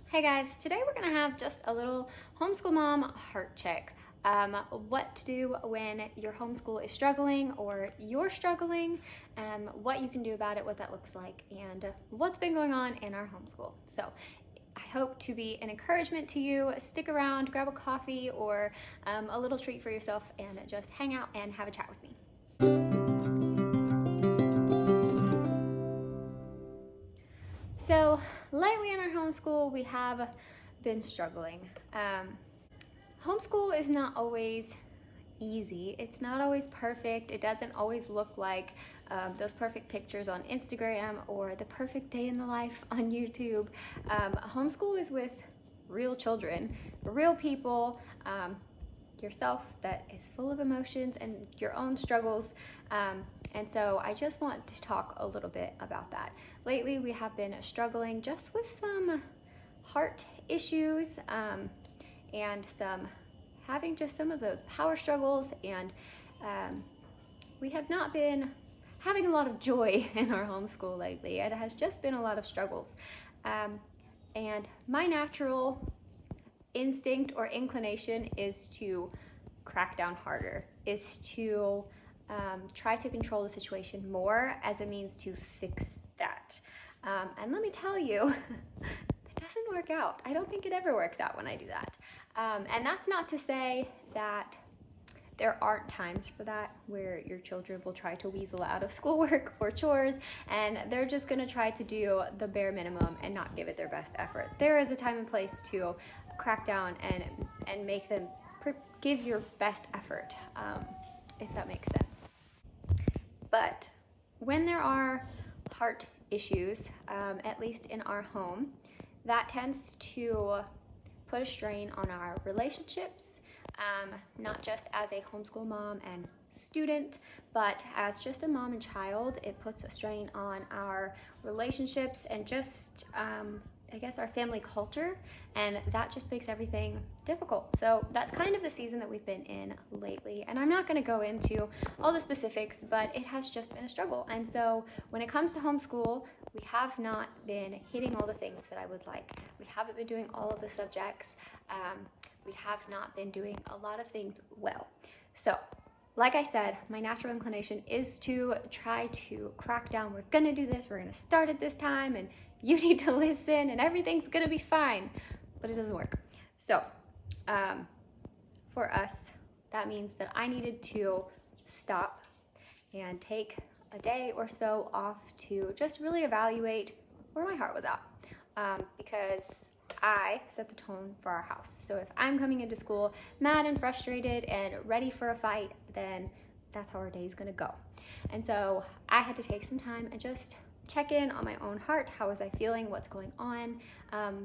Hey guys, today we're gonna have just a little homeschool mom heart check. What to do when your homeschool is struggling or you're struggling, what you can do about it, what that looks like, and what's been going on in our homeschool. So I hope to be an encouragement to you. Stick around, grab a coffee or a little treat for yourself and just hang out and have a chat with me. So lately in our homeschool, we have been struggling. Homeschool is not always easy. It's not always perfect. It doesn't always look like those perfect pictures on Instagram or the perfect day in the life on YouTube. Homeschool is with real children, real people, yourself that is full of emotions and your own struggles. And so I just want to talk a little bit about that. Lately, we have been struggling just with some heart issues and having just some of those power struggles, and we have not been having a lot of joy in our homeschool lately. It has just been a lot of struggles. And my natural instinct or inclination is to crack down harder, is to try to control the situation more as a means to fix that. And let me tell you, it doesn't work out. I don't think it ever works out when I do that. And that's not to say that there aren't times for that where your children will try to weasel out of schoolwork or chores and they're just gonna try to do the bare minimum and not give it their best effort. There is a time and place to crack down and make them give your best effort, if that makes sense. But when there are heart issues, at least in our home, that tends to put a strain on our relationships, not just as a homeschool mom and student, but as just a mom and child. It puts a strain on our relationships and just, I guess, our family culture, and that just makes everything difficult. So that's kind of the season that we've been in lately, and I'm not going to go into all the specifics, but it has just been a struggle. And so when it comes to homeschool, we have not been hitting all the things that I would like. We haven't been doing all of the subjects. We have not been doing a lot of things well. So like I said, my natural inclination is to try to crack down. We're gonna do this, we're gonna start at this time, and you need to listen, and everything's gonna be fine, but it doesn't work. So for us, that means that I needed to stop and take a day or so off to just really evaluate where my heart was at, because I set the tone for our house. So if I'm coming into school mad and frustrated and ready for a fight, then that's how our day is gonna go. And so I had to take some time and just check in on my own heart. How was I feeling? What's going on?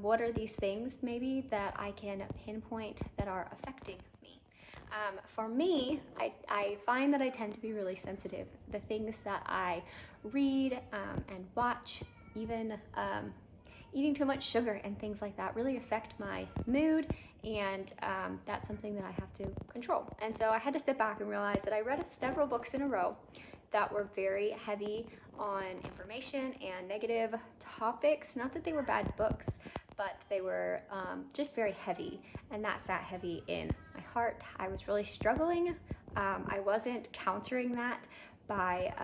What are these things maybe that I can pinpoint that are affecting me? For me, I find that I tend to be really sensitive. The things that I read and watch, even eating too much sugar and things like that really affect my mood, and that's something that I have to control. And so I had to sit back and realize that I read several books in a row that were very heavy on information and negative topics. Not that they were bad books, but they were just very heavy, and that sat heavy in my heart. I was really struggling. I wasn't countering that by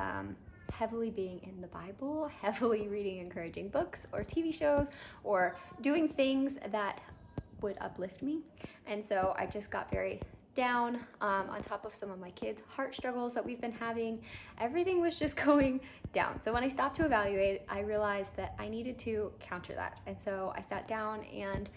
heavily being in the Bible, heavily reading encouraging books or TV shows, or doing things that would uplift me. And so I just got very down, on top of some of my kids' heart struggles that we've been having. Everything was just going down. So when I stopped to evaluate, I realized that I needed to counter that. And so I sat down and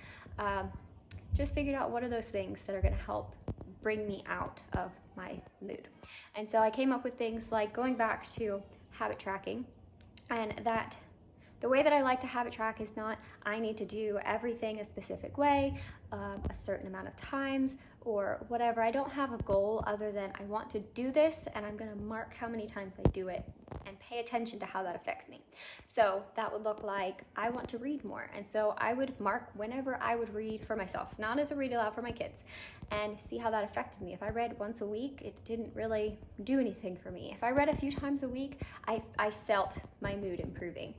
just figured out what are those things that are gonna help bring me out of my mood. And so I came up with things like going back to habit tracking, and that the way that I like to habit track is not I need to do everything a specific way, a certain amount of times, or whatever. I don't have a goal other than I want to do this, and I'm gonna mark how many times I do it and pay attention to how that affects me. So that would look like I want to read more, and so I would mark whenever I would read for myself, not as a read aloud for my kids, and see how that affected me. If I read once a week, it didn't really do anything for me. If I read a few times a week, I felt my mood improving.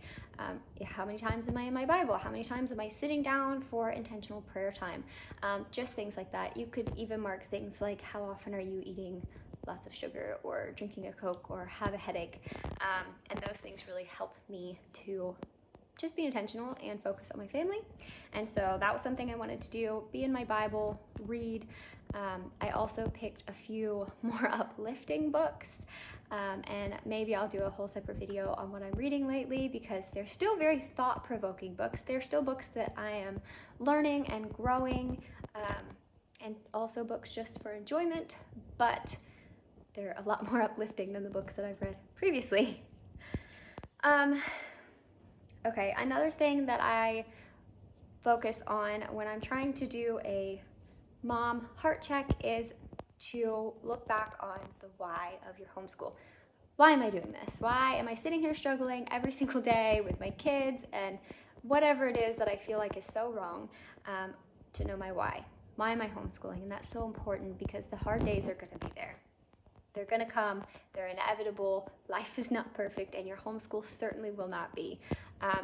How many times am I in my Bible? How many times am I sitting down for intentional prayer time? Just things like that. You could even mark things like how often are you eating lots of sugar or drinking a Coke or have a headache. And those things really help me to just be intentional and focus on my family. And so that was something I wanted to do, be in my Bible, read. I also picked a few more uplifting books. And maybe I'll do a whole separate video on what I'm reading lately, because they're still very thought-provoking books. They're still books that I am learning and growing, and also books just for enjoyment, but they're a lot more uplifting than the books that I've read previously. Okay, another thing that I focus on when I'm trying to do a mom heart check is to look back on the why of your homeschool. Why am I doing this? Why am I sitting here struggling every single day with my kids and whatever it is that I feel like is so wrong, to know my why. Why am I homeschooling? And that's so important, because the hard days are going to be there. They're going to come. They're inevitable. Life is not perfect, and your homeschool certainly will not be.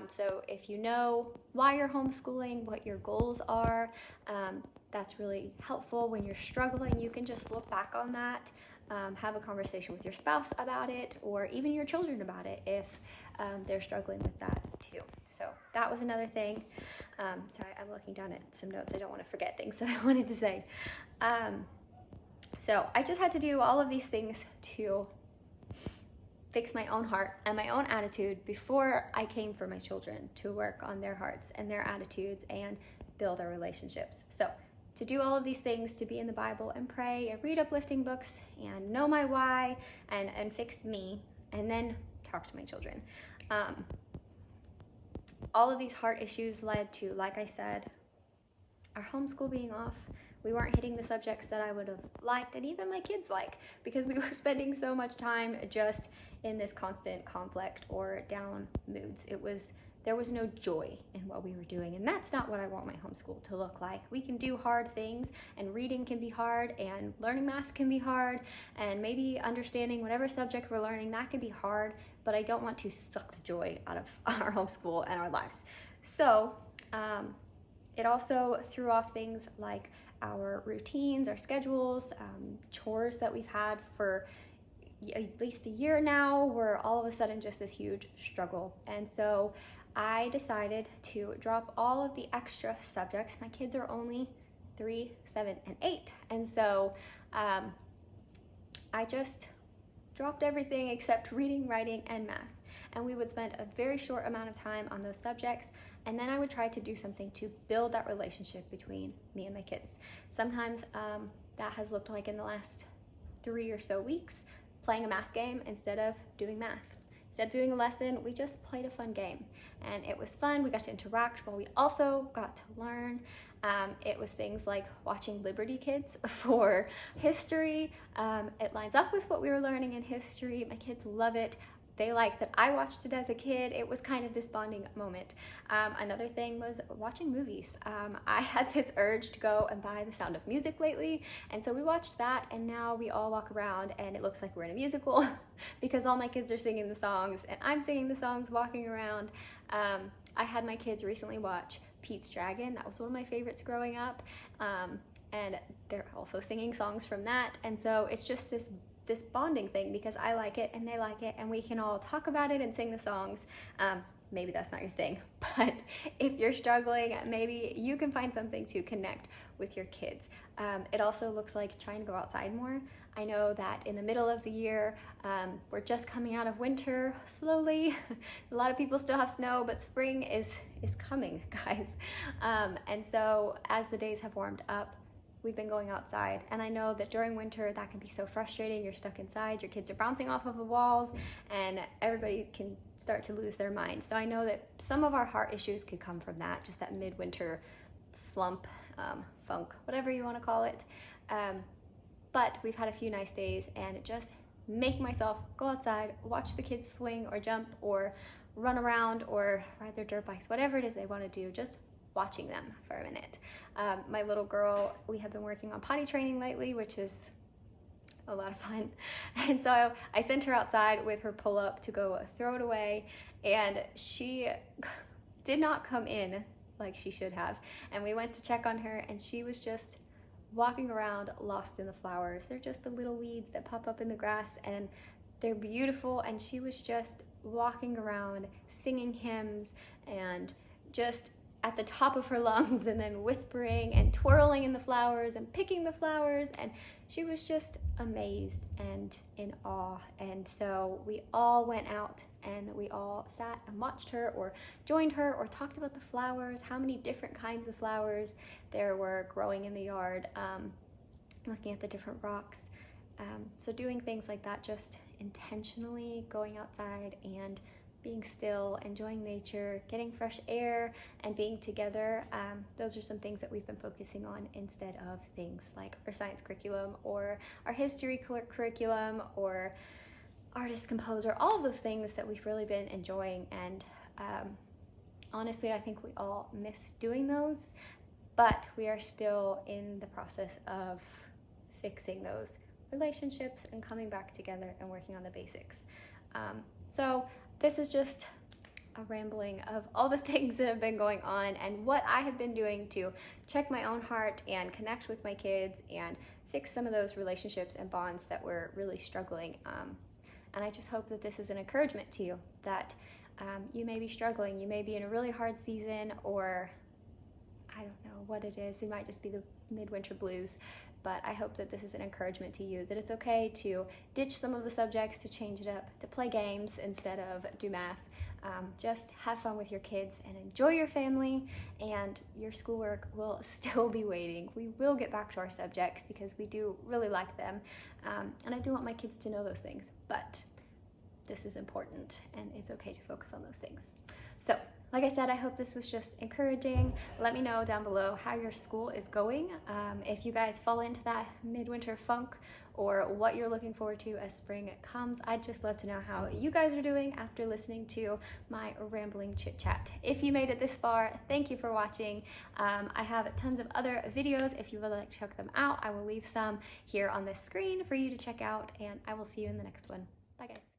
So if you know why you're homeschooling, what your goals are, that's really helpful. When you're struggling, you can just look back on that, have a conversation with your spouse about it, or even your children about it if they're struggling with that too. So that was another thing. Sorry, I'm looking down at some notes. I don't want to forget things that I wanted to say. So I just had to do all of these things to fix my own heart and my own attitude before I came for my children, to work on their hearts and their attitudes and build our relationships. So to do all of these things, to be in the Bible and pray and read uplifting books and know my why and fix me, and then talk to my children. All of these heart issues led to, like I said, our homeschool being off. We weren't hitting the subjects that I would have liked, and even my kids like, because we were spending so much time just in this constant conflict or down moods. There was no joy in what we were doing, and that's not what I want my homeschool to look like. We can do hard things, and reading can be hard, and learning math can be hard, and maybe understanding whatever subject we're learning, that can be hard, but I don't want to suck the joy out of our homeschool and our lives. So it also threw off things like our routines, our schedules, chores that we've had for at least a year now were all of a sudden just this huge struggle. And so I decided to drop all of the extra subjects. My kids are only 3, 7, and 8. And so I just dropped everything except reading, writing, and math. And we would spend a very short amount of time on those subjects, and then I would try to do something to build that relationship between me and my kids. Sometimes that has looked like, in the last 3 or so weeks, playing a math game instead of doing math. Instead of doing a lesson, we just played a fun game, and it was fun. We got to interact while we also got to learn. It was things like watching Liberty Kids for history. It lines up with what we were learning in history. My kids love it. They like that I watched it as a kid. It was kind of this bonding moment. Another thing was watching movies. I had this urge to go and buy The Sound of Music lately, and so we watched that, and now we all walk around and it looks like we're in a musical because all my kids are singing the songs and I'm singing the songs walking around. I had my kids recently watch Pete's Dragon. That was one of my favorites growing up, and they're also singing songs from that, and so it's just this bonding thing because I like it and they like it, and we can all talk about it and sing the songs. Maybe that's not your thing, but if you're struggling, maybe you can find something to connect with your kids. It also looks like trying to go outside more. I know that in the middle of the year, we're just coming out of winter slowly. A lot of people still have snow, but spring is coming, guys. And so as the days have warmed up, we've been going outside, and I know that during winter that can be so frustrating. You're stuck inside, your kids are bouncing off of the walls, and everybody can start to lose their mind. So I know that some of our heart issues could come from that, just that midwinter slump, funk, whatever you want to call it. But we've had a few nice days, and just make myself go outside, watch the kids swing or jump or run around or ride their dirt bikes, whatever it is they want to do, just watching them for a minute. My little girl, we have been working on potty training lately, which is a lot of fun. And so I sent her outside with her pull-up to go throw it away, and she did not come in like she should have. And we went to check on her, and she was just walking around lost in the flowers. They're just the little weeds that pop up in the grass, and they're beautiful. And she was just walking around singing hymns and just at the top of her lungs, and then whispering and twirling in the flowers and picking the flowers, and she was just amazed and in awe. And so we all went out and we all sat and watched her or joined her or talked about the flowers, how many different kinds of flowers there were growing in the yard, looking at the different rocks. So doing things like that, just intentionally going outside and being still, enjoying nature, getting fresh air, and being together. Those are some things that we've been focusing on instead of things like our science curriculum or our history curriculum or artist composer, all of those things that we've really been enjoying. And honestly, I think we all miss doing those, but we are still in the process of fixing those relationships and coming back together and working on the basics. So this is just a rambling of all the things that have been going on and what I have been doing to check my own heart and connect with my kids and fix some of those relationships and bonds that were really struggling. And I just hope that this is an encouragement to you, that you may be struggling, you may be in a really hard season, or I don't know what it is. It might just be the midwinter blues. But I hope that this is an encouragement to you, that it's okay to ditch some of the subjects, to change it up, to play games instead of do math. Just have fun with your kids and enjoy your family, and your schoolwork will still be waiting. We will get back to our subjects because we do really like them. And I do want my kids to know those things, but this is important and it's okay to focus on those things. So, like I said, I hope this was just encouraging. Let me know down below how your school is going, if you guys fall into that midwinter funk, or what you're looking forward to as spring comes. I'd just love to know how you guys are doing after listening to my rambling chit chat. If you made it this far, thank you for watching. I have tons of other videos. If you would like to check them out, I will leave some here on this screen for you to check out, and I will see you in the next one. Bye guys.